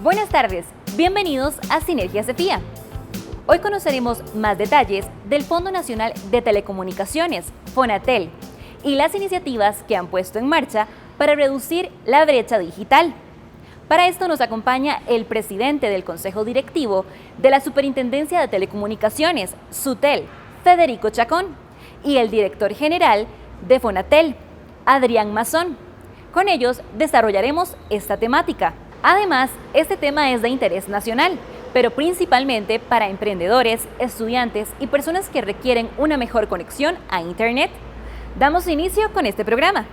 Buenas tardes, bienvenidos a Sinergia CEFIA. Hoy conoceremos más detalles del Fondo Nacional de Telecomunicaciones, Fonatel, y las iniciativas que han puesto en marcha para reducir la brecha digital. Para esto nos acompaña el presidente del Consejo Directivo de la Superintendencia de Telecomunicaciones, SUTEL, Federico Chacón, y el director general de Fonatel, Adrián Mazón. Con ellos desarrollaremos esta temática. Además, este tema es de interés nacional, pero principalmente para emprendedores, estudiantes y personas que requieren una mejor conexión a Internet. Damos inicio con este programa.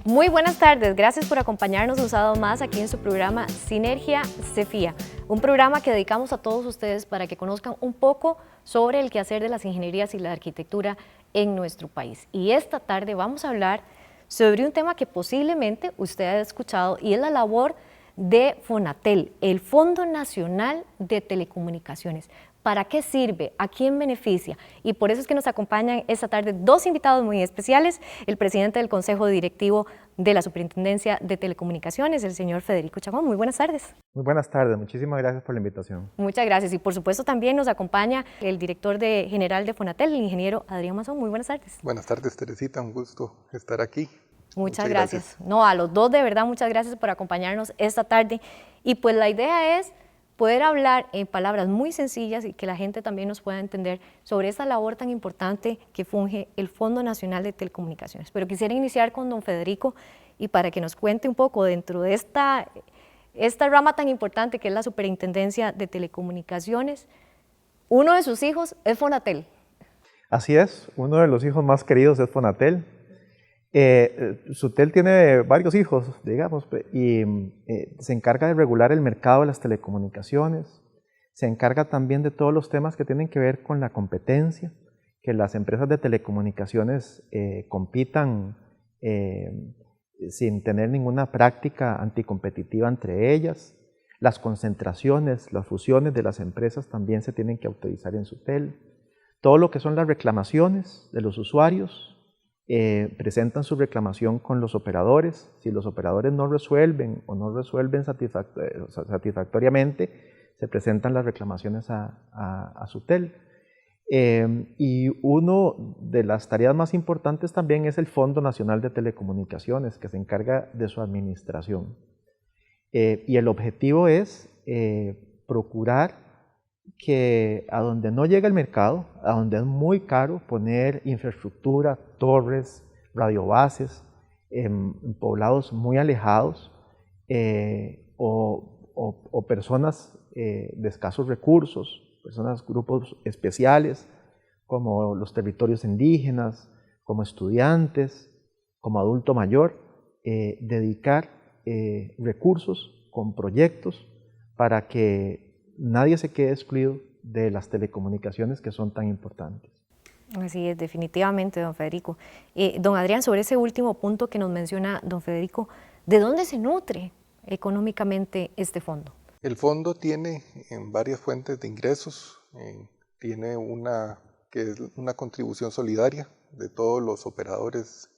Muy buenas tardes, gracias por acompañarnos un sábado más aquí en su programa Sinergia CEFIA, un programa que dedicamos a todos ustedes para que conozcan un poco sobre el quehacer de las ingenierías y la arquitectura en nuestro país. Y esta tarde vamos a hablar sobre un tema que posiblemente usted ha escuchado y es la labor de Fonatel, el Fondo Nacional de Telecomunicaciones. ¿Para qué sirve? ¿A quién beneficia? Y por eso es que nos acompañan esta tarde dos invitados muy especiales, el presidente del Consejo Directivo de la Superintendencia de Telecomunicaciones, el señor Federico Chacón. Muy buenas tardes. Muy buenas tardes, muchísimas gracias por la invitación. Muchas gracias y por supuesto también nos acompaña el director general de Fonatel, el ingeniero Adrián Mazón. Muy buenas tardes. Buenas tardes, Teresita, un gusto estar aquí. Muchas gracias. No, a los dos de verdad, muchas gracias por acompañarnos esta tarde. Y pues la idea es poder hablar en palabras muy sencillas y que la gente también nos pueda entender sobre esta labor tan importante que funge el Fondo Nacional de Telecomunicaciones. Pero quisiera iniciar con don Federico y para que nos cuente un poco dentro de esta rama tan importante que es la Superintendencia de Telecomunicaciones. Uno de sus hijos es Fonatel. Así es, uno de los hijos más queridos es Fonatel. SUTEL tiene varios hijos, digamos, y se encarga de regular el mercado de las telecomunicaciones, se encarga también de todos los temas que tienen que ver con la competencia, que las empresas de telecomunicaciones compitan sin tener ninguna práctica anticompetitiva entre ellas. Las concentraciones, las fusiones de las empresas también se tienen que autorizar en SUTEL. Todo lo que son las reclamaciones de los usuarios, presentan su reclamación con los operadores. Si los operadores no resuelven o no resuelven satisfactoriamente, se presentan las reclamaciones a SUTEL. Y una de las tareas más importantes también es el Fondo Nacional de Telecomunicaciones, que se encarga de su administración. Y el objetivo es procurar que a donde no llega el mercado, a donde es muy caro poner infraestructura, torres, radiobases, en poblados muy alejados o personas de escasos recursos, grupos especiales como los territorios indígenas, como estudiantes, como adulto mayor, dedicar recursos con proyectos para que nadie se quede excluido de las telecomunicaciones que son tan importantes. Así es, definitivamente, don Federico. Don Adrián, sobre ese último punto que nos menciona don Federico, ¿de dónde se nutre económicamente este fondo? El fondo tiene varias fuentes de ingresos, tiene una que es una contribución solidaria de todos los operadores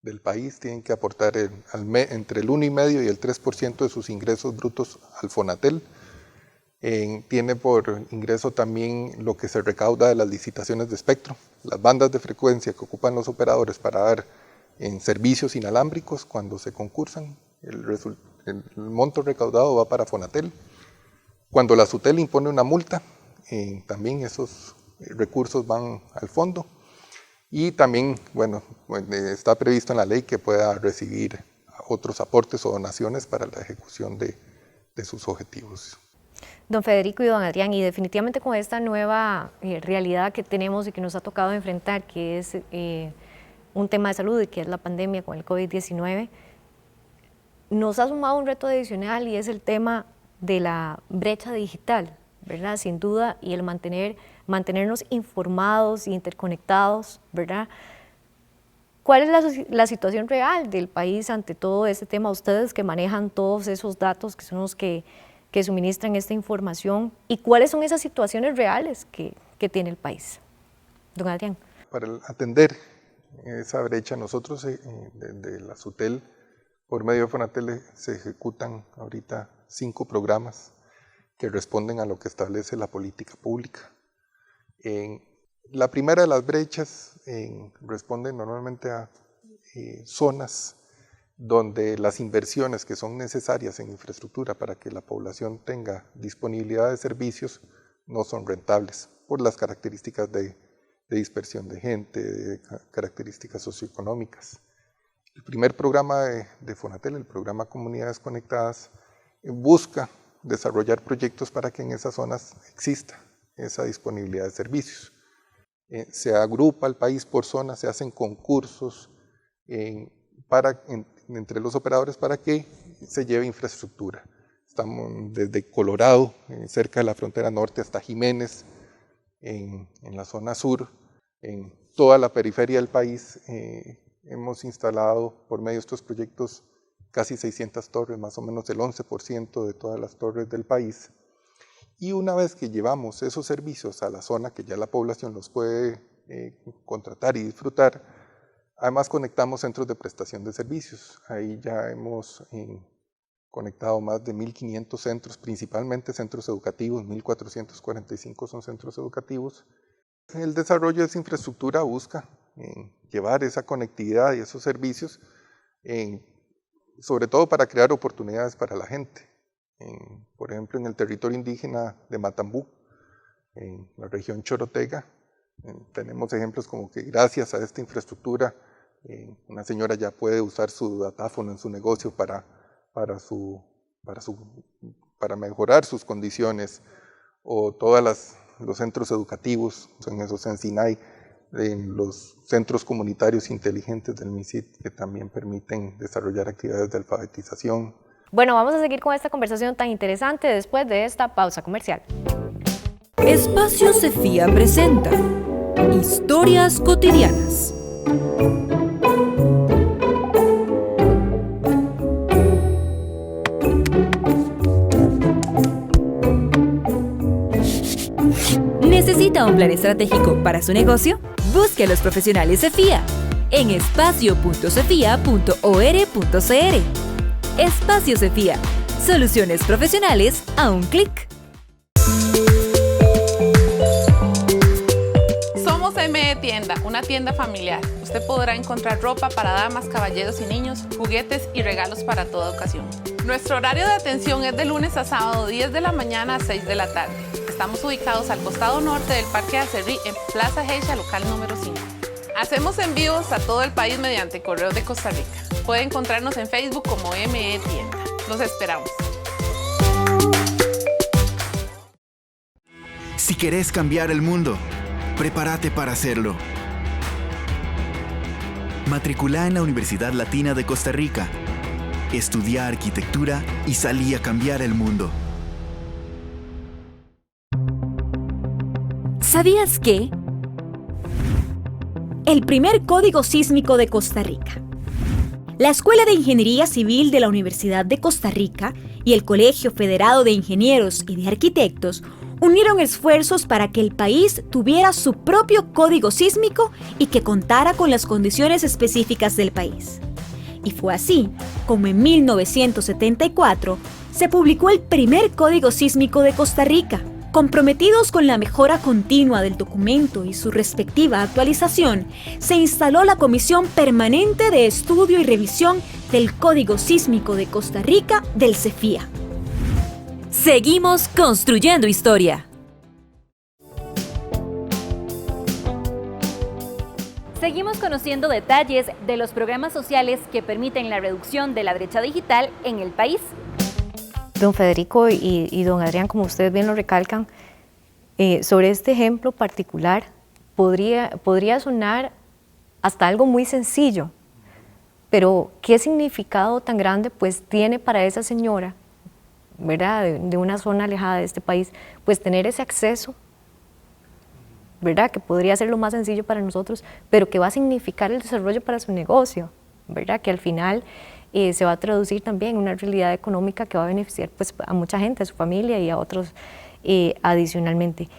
del país, tienen que aportar entre el 1,5% y el 3% de sus ingresos brutos al Fonatel. Tiene por ingreso también lo que se recauda de las licitaciones de espectro, las bandas de frecuencia que ocupan los operadores para dar en servicios inalámbricos cuando se concursan. El monto recaudado va para Fonatel. Cuando la SUTEL impone una multa, también esos recursos van al fondo. Y también, bueno, está previsto en la ley que pueda recibir otros aportes o donaciones para la ejecución de sus objetivos. Don Federico y don Adrián, y definitivamente con esta nueva realidad que tenemos y que nos ha tocado enfrentar, que es un tema de salud y que es la pandemia con el COVID-19, nos ha sumado un reto adicional y es el tema de la brecha digital, ¿verdad? Sin duda, y el mantenernos informados e interconectados, ¿verdad? ¿Cuál es la situación real del país ante todo este tema? Ustedes que manejan todos esos datos, que son los que suministran esta información, y cuáles son esas situaciones reales que tiene el país. Don Adrián. Para atender esa brecha, nosotros de la SUTEL, por medio de Fonatel, se ejecutan ahorita 5 programas que responden a lo que establece la política pública. La primera de las brechas responde normalmente a zonas donde las inversiones que son necesarias en infraestructura para que la población tenga disponibilidad de servicios no son rentables por las características de dispersión de gente, de características socioeconómicas. El primer programa de Fonatel, el programa Comunidades Conectadas, busca desarrollar proyectos para que en esas zonas exista esa disponibilidad de servicios. Se agrupa el país por zonas, se hacen concursos entre los operadores para que se lleve infraestructura. Estamos desde Colorado, cerca de la frontera norte, hasta Jiménez, en la zona sur, en toda la periferia del país. Hemos instalado por medio de estos proyectos casi 600 torres, más o menos el 11% de todas las torres del país. Y una vez que llevamos esos servicios a la zona, que ya la población los puede contratar y disfrutar, además conectamos centros de prestación de servicios. Ahí ya hemos conectado más de 1.500 centros, principalmente centros educativos, 1.445 son centros educativos. El desarrollo de esa infraestructura busca llevar esa conectividad y esos servicios, sobre todo para crear oportunidades para la gente. Por ejemplo, en el territorio indígena de Matambú, en la región Chorotega, tenemos ejemplos como que gracias a esta infraestructura, una señora ya puede usar su datáfono en su negocio para mejorar sus condiciones, o todos los centros educativos, en esos en Sinai, en los centros comunitarios inteligentes del MISID, que también permiten desarrollar actividades de alfabetización. Bueno, vamos a seguir con esta conversación tan interesante después de esta pausa comercial. Espacio Cefía presenta Historias Cotidianas. ¿Necesita un plan estratégico para su negocio? Busque a los profesionales Cefía en espacio.cefía.or.cr. Espacio Cefía, soluciones profesionales a un clic. Somos ME Tienda, una tienda familiar. Usted podrá encontrar ropa para damas, caballeros y niños, juguetes y regalos para toda ocasión. Nuestro horario de atención es de lunes a sábado, 10 de la mañana a 6 de la tarde. Estamos ubicados al costado norte del Parque Acerrí, en Plaza Geisha, local número 5. Hacemos envíos a todo el país mediante Correos de Costa Rica. Puede encontrarnos en Facebook como ME Tienda. Los esperamos. Si querés cambiar el mundo, prepárate para hacerlo. Matriculá en la Universidad Latina de Costa Rica. Estudia arquitectura y salí a cambiar el mundo. ¿Sabías que? El primer código sísmico de Costa Rica. La Escuela de Ingeniería Civil de la Universidad de Costa Rica y el Colegio Federado de Ingenieros y de Arquitectos unieron esfuerzos para que el país tuviera su propio código sísmico y que contara con las condiciones específicas del país. Y fue así como en 1974 se publicó el primer código sísmico de Costa Rica. Comprometidos con la mejora continua del documento y su respectiva actualización, se instaló la Comisión Permanente de Estudio y Revisión del Código Sísmico de Costa Rica del Cefía. Seguimos construyendo historia. Seguimos conociendo detalles de los programas sociales que permiten la reducción de la brecha digital en el país. Don Federico y don Adrián, como ustedes bien lo recalcan, sobre este ejemplo particular podría sonar hasta algo muy sencillo, pero ¿qué significado tan grande pues tiene para esa señora, ¿verdad?, de una zona alejada de este país, pues tener ese acceso, ¿verdad?, que podría ser lo más sencillo para nosotros, pero que va a significar el desarrollo para su negocio, ¿verdad?, que al final se va a traducir también en una realidad económica que va a beneficiar pues, a mucha gente, a su familia y a otros adicionalmente.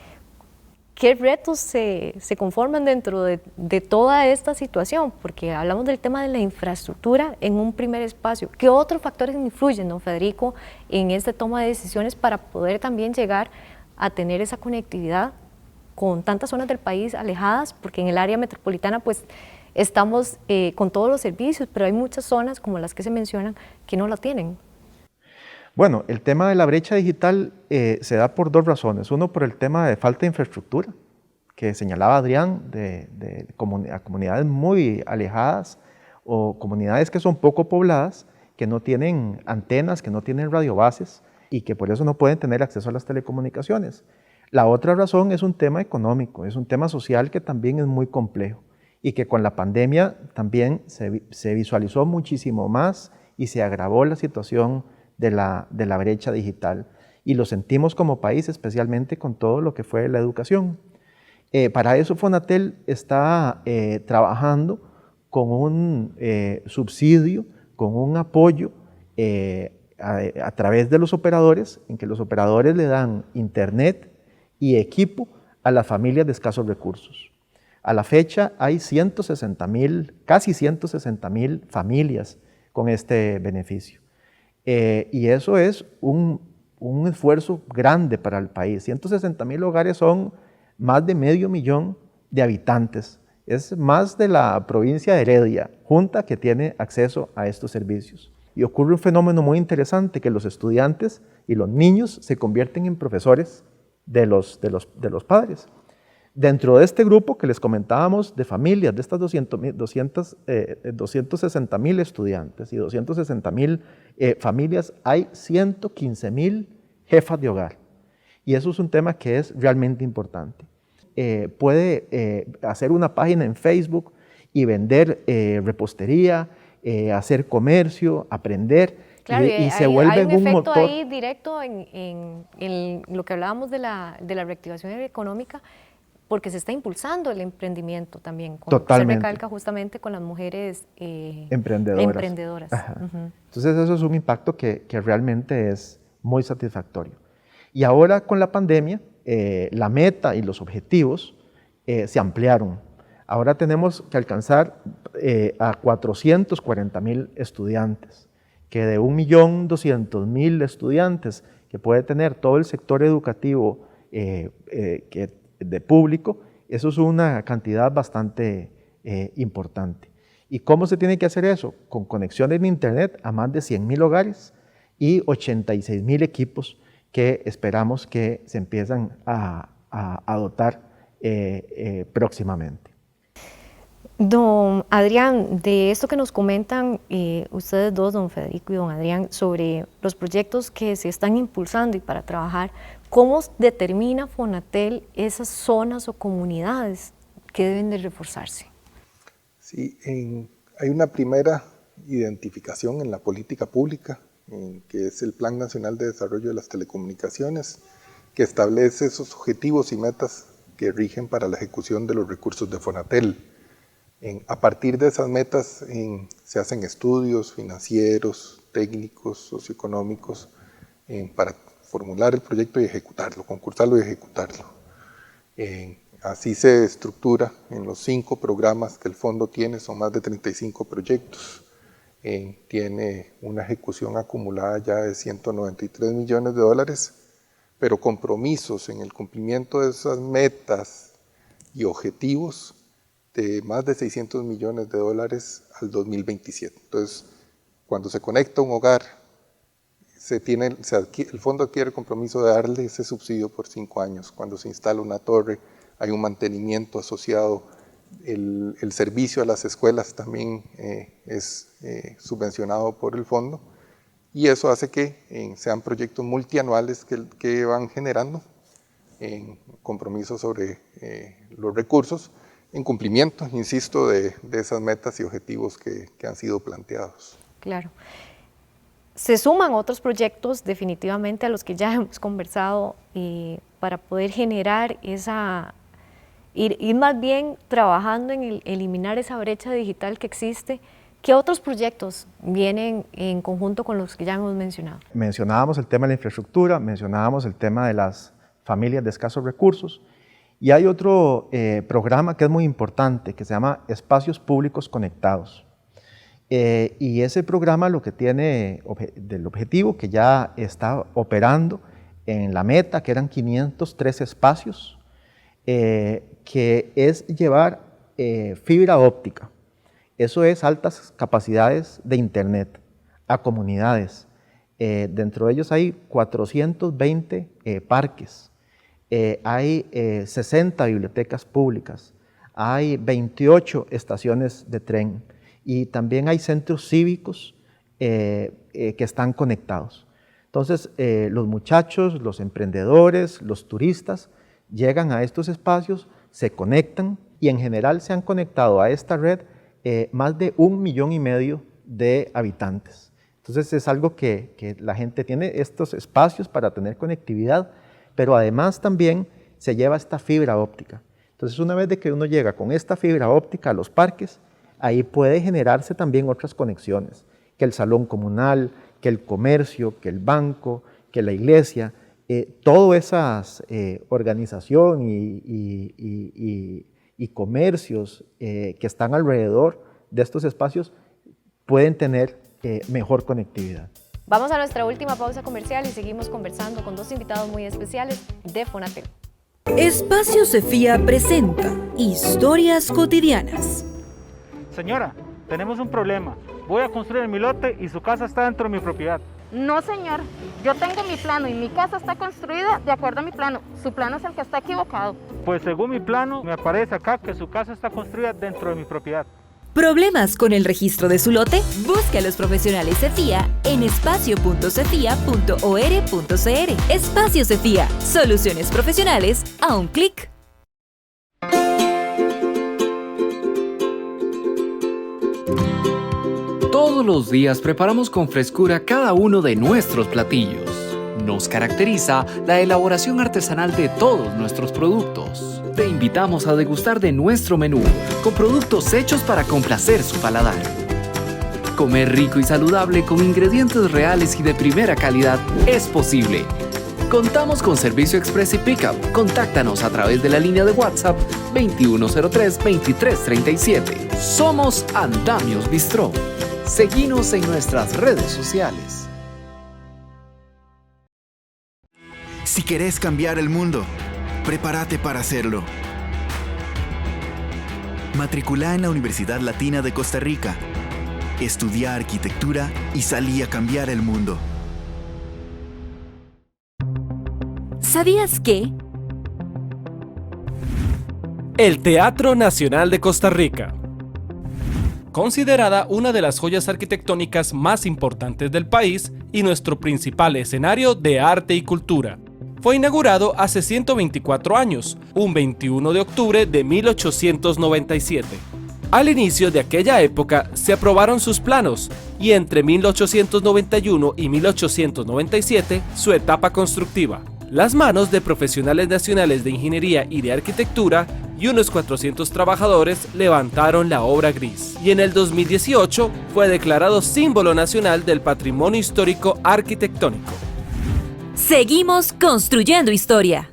¿qué retos se conforman dentro de toda esta situación? Porque hablamos del tema de la infraestructura en un primer espacio. ¿Qué otros factores influyen, don Federico, en esta toma de decisiones para poder también llegar a tener esa conectividad con tantas zonas del país alejadas? Porque en el área metropolitana pues estamos con todos los servicios, pero hay muchas zonas como las que se mencionan que no la tienen. Bueno, el tema de la brecha digital se da por dos razones. Uno, por el tema de falta de infraestructura, que señalaba Adrián, a comunidades muy alejadas o comunidades que son poco pobladas, que no tienen antenas, que no tienen radiobases y que por eso no pueden tener acceso a las telecomunicaciones. La otra razón es un tema económico, es un tema social que también es muy complejo y que con la pandemia también se visualizó muchísimo más y se agravó la situación de la brecha digital. Y lo sentimos como país, especialmente con todo lo que fue la educación. Para eso Fonatel está trabajando con un subsidio, con un apoyo a través de los operadores, en que los operadores le dan internet y equipo a las familias de escasos recursos. A la fecha hay casi 160,000 familias con este beneficio. Y eso es un esfuerzo grande para el país. 160,000 hogares son más de 500,000 de habitantes. Es más de la provincia de Heredia, junta, que tiene acceso a estos servicios. Y ocurre un fenómeno muy interesante, que los estudiantes y los niños se convierten en profesores de los padres. Dentro de este grupo que les comentábamos de familias, de estas 260,000 estudiantes y 260,000 familias, hay 115,000 jefas de hogar. Y eso es un tema que es realmente importante. Puede hacer una página en Facebook y vender repostería, hacer comercio, aprender, claro, y se vuelve un efecto motor. ahí directo en lo que hablábamos de la reactivación económica, porque se está impulsando el emprendimiento también, como se recalca justamente con las mujeres emprendedoras. Uh-huh. Entonces eso es un impacto que realmente es muy satisfactorio. Y ahora con la pandemia, la meta y los objetivos se ampliaron. Ahora tenemos que alcanzar a 440,000 estudiantes, que de 1,200,000 estudiantes que puede tener todo el sector educativo de público, eso es una cantidad bastante importante. ¿Y cómo se tiene que hacer eso? Con conexión en internet a más de 100,000 hogares y 86,000 equipos que esperamos que se empiezan a dotar próximamente. Don Adrián, de esto que nos comentan ustedes dos, don Federico y don Adrián, sobre los proyectos que se están impulsando y para trabajar, ¿cómo determina Fonatel esas zonas o comunidades que deben de reforzarse? Sí, hay una primera identificación en la política pública, que es el Plan Nacional de Desarrollo de las Telecomunicaciones, que establece esos objetivos y metas que rigen para la ejecución de los recursos de Fonatel. A partir de esas metas se hacen estudios financieros, técnicos, socioeconómicos, para formular el proyecto y ejecutarlo, concursarlo y ejecutarlo. Así se estructura en los 5 programas que el fondo tiene, son más de 35 proyectos. Tiene una ejecución acumulada ya de $193 millones, pero compromisos en el cumplimiento de esas metas y objetivos de más de $600 millones al 2027. Entonces, cuando se conecta un hogar, el fondo adquiere el compromiso de darle ese subsidio por 5 años. Cuando se instala una torre, hay un mantenimiento asociado. El servicio a las escuelas también es subvencionado por el fondo, y eso hace que sean proyectos multianuales que van generando compromisos sobre los recursos en cumplimiento, insisto, de esas metas y objetivos que han sido planteados. Claro. Se suman otros proyectos definitivamente a los que ya hemos conversado para poder generar ir más bien trabajando en eliminar esa brecha digital que existe. ¿Qué otros proyectos vienen en conjunto con los que ya hemos mencionado? Mencionábamos el tema de la infraestructura, mencionábamos el tema de las familias de escasos recursos, Y hay otro programa que es muy importante, que se llama Espacios Públicos Conectados. Y ese programa lo que tiene del objetivo, que ya está operando en la meta, que eran 503 espacios, que es llevar fibra óptica. Eso es altas capacidades de internet a comunidades. Dentro de ellos hay 420 parques, hay 60 bibliotecas públicas, hay 28 estaciones de tren y también hay centros cívicos que están conectados. Entonces, los muchachos, los emprendedores, los turistas llegan a estos espacios, se conectan y en general se han conectado a esta red más de 1,5 millones de habitantes. Entonces es algo que la gente tiene estos espacios para tener conectividad, pero además también se lleva esta fibra óptica. Entonces una vez de que uno llega con esta fibra óptica a los parques, ahí puede generarse también otras conexiones, que el salón comunal, que el comercio, que el banco, que la iglesia, todas esas organización y comercios que están alrededor de estos espacios pueden tener mejor conectividad. Vamos a nuestra última pausa comercial y seguimos conversando con dos invitados muy especiales de Fonatel. Espacio Cefía presenta Historias Cotidianas. Señora, tenemos un problema. Voy a construir mi lote y su casa está dentro de mi propiedad. No, señor. Yo tengo mi plano y mi casa está construida de acuerdo a mi plano. Su plano es el que está equivocado. Pues según mi plano, me aparece acá que su casa está construida dentro de mi propiedad. ¿Problemas con el registro de su lote? Busque a los profesionales Cefía en espacio.cefía.or.cr. Espacio Cefía. Soluciones profesionales a un clic. Todos los días preparamos con frescura cada uno de nuestros platillos. Nos caracteriza la elaboración artesanal de todos nuestros productos. Te invitamos a degustar de nuestro menú, con productos hechos para complacer su paladar. Comer rico y saludable con ingredientes reales y de primera calidad es posible. Contamos con servicio express y pickup. Contáctanos a través de la línea de WhatsApp 2103-2337. Somos Andamios Bistró. Seguinos en nuestras redes sociales. Si querés cambiar el mundo, prepárate para hacerlo. Matriculá en la Universidad Latina de Costa Rica. Estudia arquitectura y salí a cambiar el mundo. ¿Sabías que? El Teatro Nacional de Costa Rica. Considerada una de las joyas arquitectónicas más importantes del país y nuestro principal escenario de arte y cultura. Fue inaugurado hace 124 años, un 21 de octubre de 1897. Al inicio de aquella época se aprobaron sus planos y entre 1891 y 1897 su etapa constructiva. Las manos de profesionales nacionales de ingeniería y de arquitectura y unos 400 trabajadores levantaron la obra gris. Y en el 2018 fue declarado símbolo nacional del patrimonio histórico arquitectónico. Seguimos construyendo historia.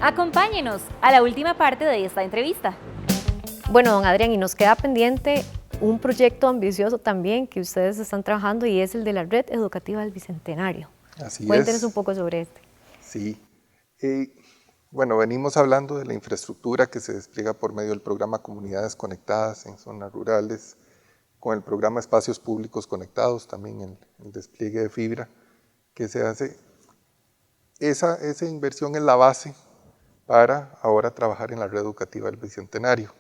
Acompáñenos a la última parte de esta entrevista. Bueno, don Adrián, y nos queda pendiente un proyecto ambicioso también que ustedes están trabajando y es el de la Red Educativa del Bicentenario. Así Cuéntenos es. un poco sobre este. Sí. Bueno, venimos hablando de la infraestructura que se despliega por medio del programa Comunidades Conectadas en zonas rurales, con el programa Espacios Públicos Conectados, también el despliegue de fibra que se hace. Esa inversión es la base para ahora trabajar en la red educativa del Bicentenario.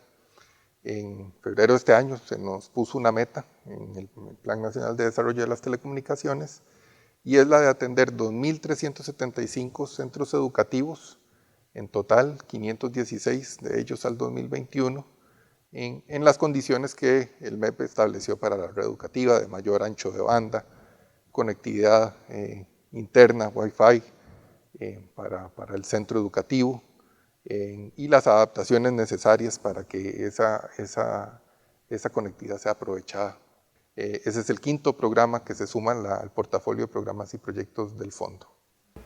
En febrero de este año se nos puso una meta en el Plan Nacional de Desarrollo de las Telecomunicaciones y es la de atender 2.375 centros educativos, en total 516 de ellos al 2021, en las condiciones que el MEP estableció para la red educativa de mayor ancho de banda, conectividad interna, Wi-Fi para el centro educativo y las adaptaciones necesarias para que esa conectividad sea aprovechada. Ese es el quinto programa que se suma al portafolio de programas y proyectos del fondo.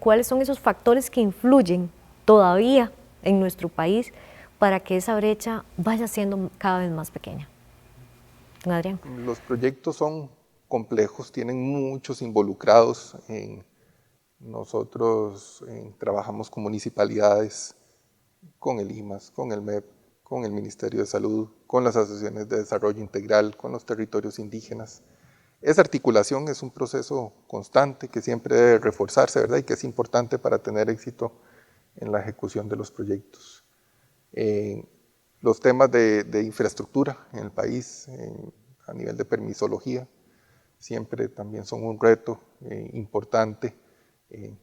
cuáles son esos factores que influyen todavía en nuestro país para que esa brecha vaya siendo cada vez más pequeña. Don Adrián. Los proyectos son complejos, tienen muchos involucrados. Nosotros trabajamos con municipalidades, con el IMAS, con el MEP, con el Ministerio de Salud, con las asociaciones de desarrollo integral, con los territorios indígenas. Esa articulación es un proceso constante que siempre debe reforzarse, ¿verdad? Y que es importante para tener éxito en la ejecución de los proyectos. Los temas de infraestructura en el país, a nivel de permisología, siempre también son un reto importante.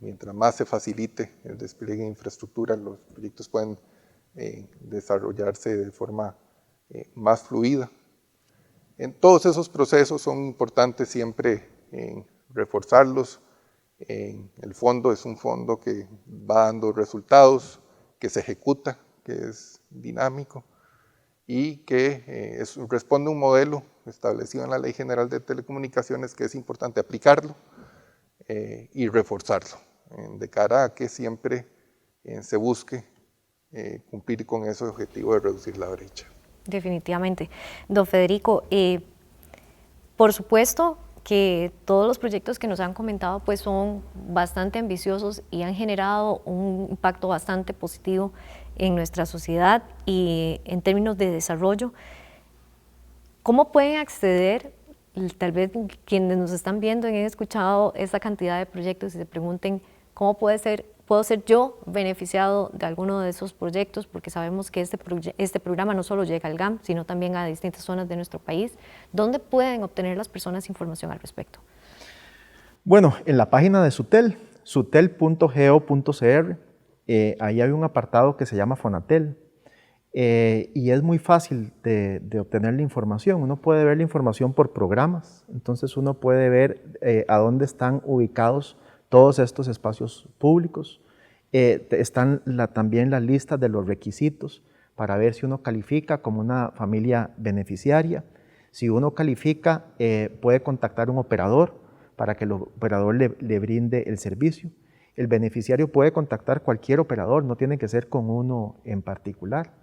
Mientras más se facilite el despliegue de infraestructura, los proyectos pueden desarrollarse de forma más fluida. En todos esos procesos son importantes siempre reforzarlos. El fondo es un fondo que va dando resultados, que se ejecuta, que es dinámico y que responde a un modelo establecido en la Ley General de Telecomunicaciones que es importante aplicarlo y reforzarlo de cara a que siempre se busque cumplir con ese objetivo de reducir la brecha. Definitivamente. Don Federico, por supuesto que todos los proyectos que nos han comentado pues son bastante ambiciosos y han generado un impacto bastante positivo en nuestra sociedad y en términos de desarrollo. ¿Cómo pueden acceder? Tal vez quienes nos están viendo y han escuchado esta cantidad de proyectos y se pregunten cómo puedo ser yo beneficiado de alguno de esos proyectos, porque sabemos que este programa no solo llega al GAM, sino también a distintas zonas de nuestro país. ¿Dónde pueden obtener las personas información al respecto? Bueno, en la página de Sutel, sutel.go.cr, ahí hay un apartado que se llama Fonatel. Y es muy fácil de obtener la información. Uno puede ver la información por programas, entonces uno puede ver a dónde están ubicados todos estos espacios públicos. Están también las listas de los requisitos para ver si uno califica como una familia beneficiaria. Si uno califica, puede contactar a un operador para que el operador le brinde el servicio. El beneficiario puede contactar cualquier operador, no tiene que ser con uno en particular.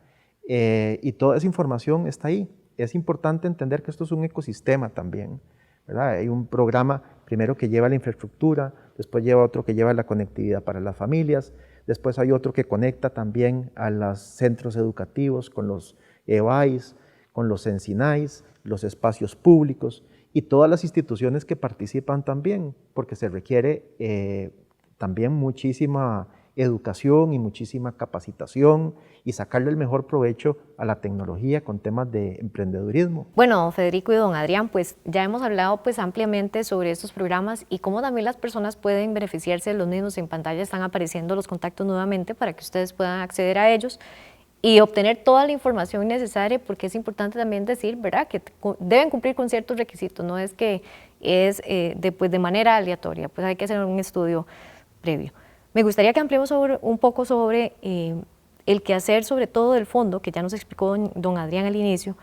Y toda esa información está ahí. Es importante entender que esto es un ecosistema también, ¿verdad? Hay un programa primero que lleva la infraestructura, después lleva otro que lleva la conectividad para las familias, después hay otro que conecta también a los centros educativos con los EBAIS, con los ENCINAIS, los espacios públicos y todas las instituciones que participan también, porque se requiere también muchísima educación y muchísima capacitación y sacarle el mejor provecho a la tecnología con temas de emprendedurismo. Bueno, don Federico y don Adrián, pues ya hemos hablado pues ampliamente sobre estos programas y cómo también las personas pueden beneficiarse de los mismos. En pantalla están apareciendo los contactos nuevamente para que ustedes puedan acceder a ellos y obtener toda la información necesaria, porque es importante también decir, ¿verdad?, que deben cumplir con ciertos requisitos, no es que es de manera aleatoria, pues hay que hacer un estudio previo. Me gustaría que ampliemos un poco sobre el quehacer, sobre todo del fondo, que ya nos explicó don Adrián al inicio,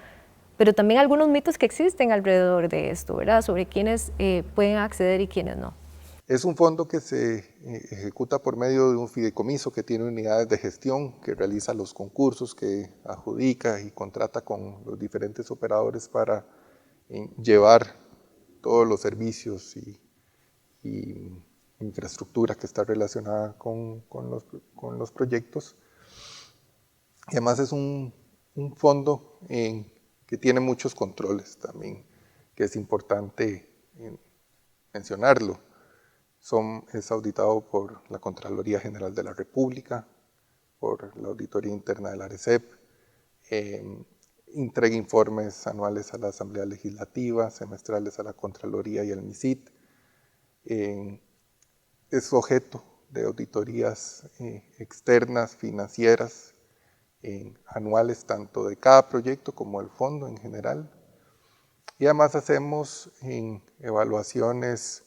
pero también algunos mitos que existen alrededor de esto, ¿verdad?, sobre quiénes pueden acceder y quiénes no. Es un fondo que se ejecuta por medio de un fideicomiso que tiene unidades de gestión, que realiza los concursos, que adjudica y contrata con los diferentes operadores para llevar todos los servicios y infraestructura que está relacionada con los proyectos. Y además es un fondo que tiene muchos controles también, que es importante mencionarlo. Es auditado por la Contraloría General de la República, por la Auditoría Interna de la ARECEP, entrega informes anuales a la Asamblea Legislativa, semestrales a la Contraloría y al MISIT. Es objeto de auditorías externas, financieras, anuales, tanto de cada proyecto como del fondo en general. Y además hacemos evaluaciones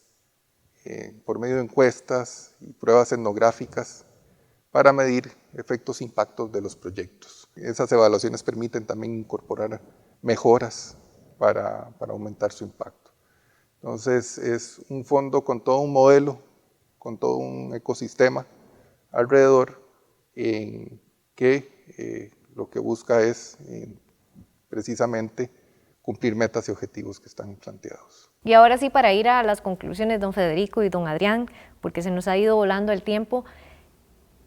por medio de encuestas y pruebas etnográficas para medir efectos e impactos de los proyectos. Esas evaluaciones permiten también incorporar mejoras para aumentar su impacto. Entonces es un fondo con todo un modelo con todo un ecosistema alrededor que lo que busca es precisamente cumplir metas y objetivos que están planteados. Y ahora sí, para ir a las conclusiones, don Federico y don Adrián, porque se nos ha ido volando el tiempo,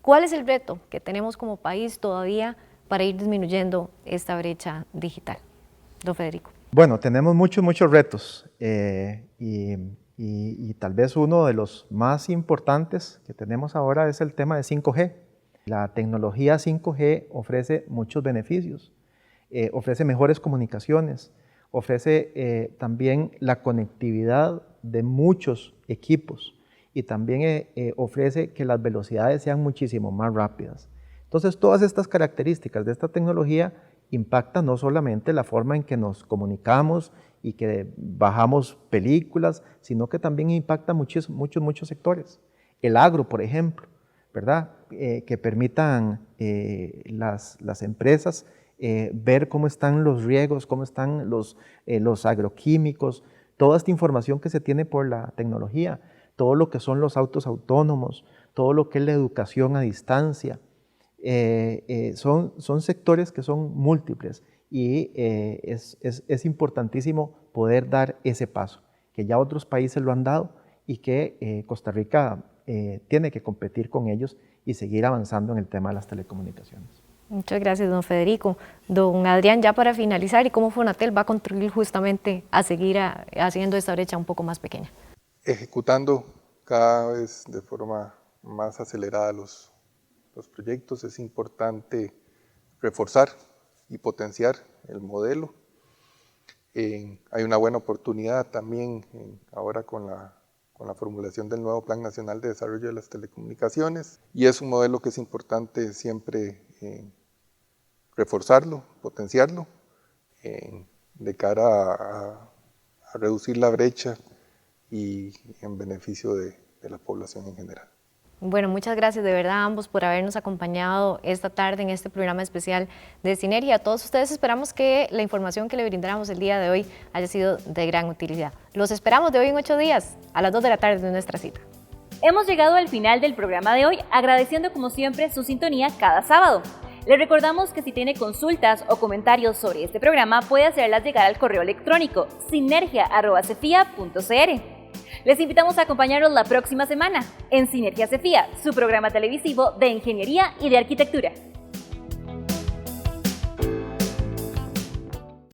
¿cuál es el reto que tenemos como país todavía para ir disminuyendo esta brecha digital? Don Federico. Bueno, tenemos muchos retos y tal vez uno de los más importantes que tenemos ahora es el tema de 5G. La tecnología 5G ofrece muchos beneficios, ofrece mejores comunicaciones, ofrece también la conectividad de muchos equipos y también ofrece que las velocidades sean muchísimo más rápidas. Entonces, todas estas características de esta tecnología impactan no solamente la forma en que nos comunicamos y que bajamos películas, sino que también impacta muchos sectores. El agro, por ejemplo, ¿verdad? Que permitan las empresas ver cómo están los riegos, cómo están los agroquímicos, toda esta información que se tiene por la tecnología, todo lo que son los autos autónomos, todo lo que es la educación a distancia. Son sectores que son múltiples y es importantísimo poder dar ese paso, que ya otros países lo han dado y que Costa Rica tiene que competir con ellos y seguir avanzando en el tema de las telecomunicaciones. Muchas gracias, don Federico. Don Adrián, ya para finalizar, ¿y cómo Fonatel va a contribuir justamente a seguir haciendo esta brecha un poco más pequeña? Ejecutando cada vez de forma más acelerada los proyectos, es importante reforzar y potenciar el modelo. Hay una buena oportunidad también ahora con la formulación del nuevo Plan Nacional de Desarrollo de las Telecomunicaciones, y es un modelo que es importante siempre reforzarlo, potenciarlo, de cara a reducir la brecha y en beneficio de la población en general. Bueno, muchas gracias de verdad a ambos por habernos acompañado esta tarde en este programa especial de Sinergia. A todos ustedes esperamos que la información que le brindamos el día de hoy haya sido de gran utilidad. Los esperamos de hoy en 8 días, a las 2 de la tarde de nuestra cita. Hemos llegado al final del programa de hoy, agradeciendo como siempre su sintonía cada sábado. Les recordamos que si tiene consultas o comentarios sobre este programa, puede hacerlas llegar al correo electrónico sinergia@cefia.cr. Les invitamos a acompañarnos la próxima semana en Sinergia Cefia, su programa televisivo de ingeniería y de arquitectura.